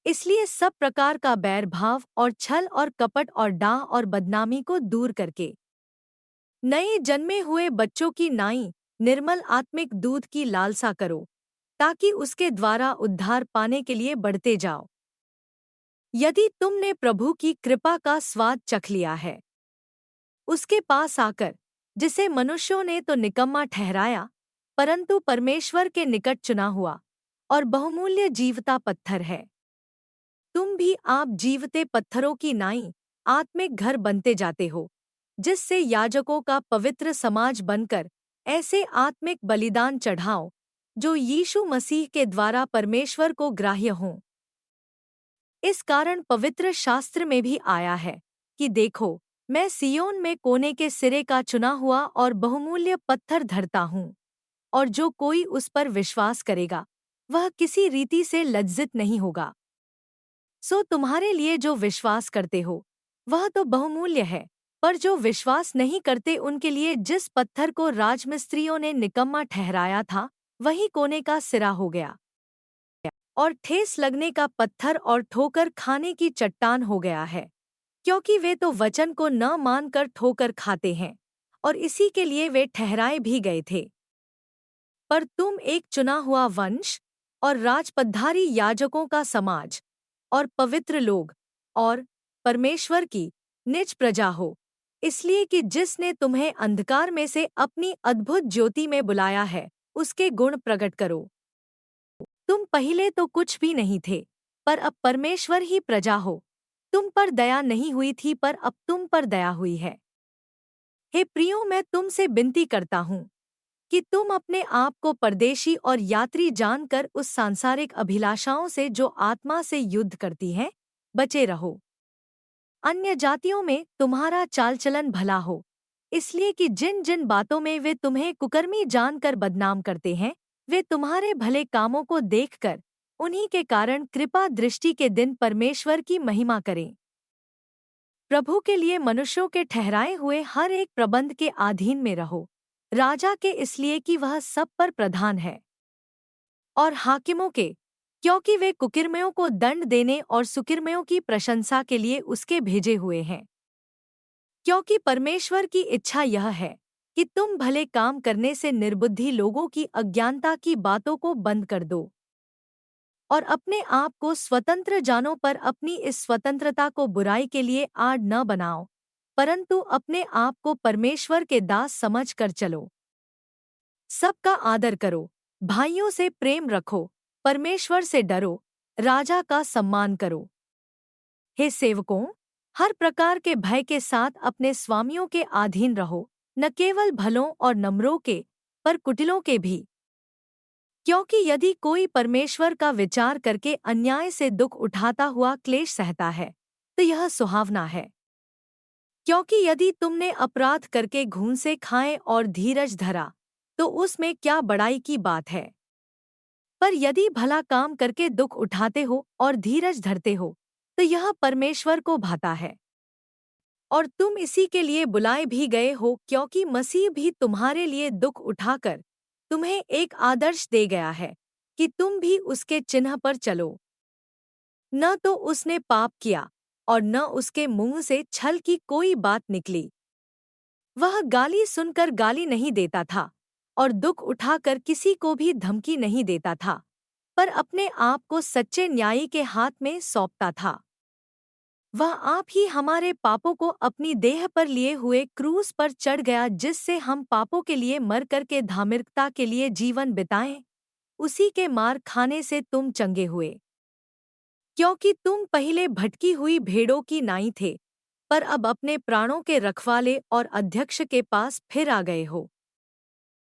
इसलिए सब प्रकार का बैर भाव और छल और कपट और डाह और बदनामी को दूर करके नए जन्मे हुए बच्चों की नाई निर्मल आत्मिक दूध की लालसा करो, ताकि उसके द्वारा उद्धार पाने के लिए बढ़ते जाओ। यदि तुमने प्रभु की कृपा का स्वाद चख लिया है, उसके पास आकर, जिसे मनुष्यों ने तो निकम्मा ठहराया, परंतु परमेश्वर के निकट चुना हुआ और बहुमूल्य जीवता पत्थर है। तुम भी आप जीवते पत्थरों की नाई आत्मिक घर बनते जाते हो, जिससे याजकों का पवित्र समाज बनकर ऐसे आत्मिक बलिदान चढ़ाओ जो यीशु मसीह के द्वारा परमेश्वर को ग्राह्य हों। इस कारण पवित्र शास्त्र में भी आया है कि देखो, मैं सियोन में कोने के सिरे का चुना हुआ और बहुमूल्य पत्थर धरता हूँ, और जो कोई उस पर विश्वास करेगा वह किसी रीति से लज्जित नहीं होगा। सो तुम्हारे लिए जो विश्वास करते हो वह तो बहुमूल्य है, पर जो विश्वास नहीं करते उनके लिए जिस पत्थर को राजमिस्त्रियों ने निकम्मा ठहराया था, वही कोने का सिरा हो गया और ठेस लगने का पत्थर और ठोकर खाने की चट्टान हो गया है, क्योंकि वे तो वचन को न मानकर ठोकर खाते हैं, और इसी के लिए वे ठहराए भी गए थे। पर तुम एक चुना हुआ वंश और राजपद्धारी याजकों का समाज और पवित्र लोग और परमेश्वर की निज प्रजा हो, इसलिए कि जिसने तुम्हें अंधकार में से अपनी अद्भुत ज्योति में बुलाया है, उसके गुण प्रकट करो। तुम पहले तो कुछ भी नहीं थे, पर अब परमेश्वर ही प्रजा हो। तुम पर दया नहीं हुई थी, पर अब तुम पर दया हुई है। हे प्रियो, मैं तुमसे विनती करता हूँ कि तुम अपने आप को परदेशी और यात्री जानकर उस सांसारिक अभिलाषाओं से जो आत्मा से युद्ध करती हैं, बचे रहो। अन्य जातियों में तुम्हारा चालचलन भला हो, इसलिए कि जिन जिन बातों में वे तुम्हें कुकर्मी जानकर बदनाम करते हैं, वे तुम्हारे भले कामों को देखकर उन्हीं के कारण कृपा दृष्टि के दिन परमेश्वर की महिमा करें। प्रभु के लिए मनुष्यों के ठहराए हुए हर एक प्रबंध के अधीन में रहो, राजा के इसलिए कि वह सब पर प्रधान है, और हाकिमों के, क्योंकि वे कुकिर्मियों को दंड देने और सुकिर्मियों की प्रशंसा के लिए उसके भेजे हुए हैं। क्योंकि परमेश्वर की इच्छा यह है कि तुम भले काम करने से निर्बुद्धि लोगों की अज्ञानता की बातों को बंद कर दो, और अपने आप को स्वतंत्र जानो, पर अपनी इस स्वतंत्रता को बुराई के लिए आड़ न बनाओ, परंतु अपने आप को परमेश्वर के दास समझ कर चलो। सबका आदर करो, भाइयों से प्रेम रखो, परमेश्वर से डरो, राजा का सम्मान करो। हे सेवकों, हर प्रकार के भय के साथ अपने स्वामियों के अधीन रहो, न केवल भलों और नम्रों के, पर कुटिलों के भी। क्योंकि यदि कोई परमेश्वर का विचार करके अन्याय से दुख उठाता हुआ क्लेश सहता है, तो यह सुहावना है। क्योंकि यदि तुमने अपराध करके घून से खाए और धीरज धरा, तो उसमें क्या बड़ाई की बात है। पर यदि भला काम करके दुख उठाते हो और धीरज धरते हो, तो यह परमेश्वर को भाता है। और तुम इसी के लिए बुलाए भी गए हो, क्योंकि मसीह भी तुम्हारे लिए दुख उठाकर तुम्हें एक आदर्श दे गया है कि तुम भी उसके चिन्ह पर चलो। न तो उसने पाप किया और न उसके मुंह से छल की कोई बात निकली। वह गाली सुनकर गाली नहीं देता था और दुख उठाकर किसी को भी धमकी नहीं देता था, पर अपने आप को सच्चे न्यायी के हाथ में सौंपता था। वह आप ही हमारे पापों को अपनी देह पर लिए हुए क्रूस पर चढ़ गया, जिससे हम पापों के लिए मर कर के धार्मिकता के लिए जीवन बिताएं। उसी के मार खाने से तुम चंगे हुए, क्योंकि तुम पहले भटकी हुई भेड़ों की नाई थे, पर अब अपने प्राणों के रखवाले और अध्यक्ष के पास फिर आ गए हो।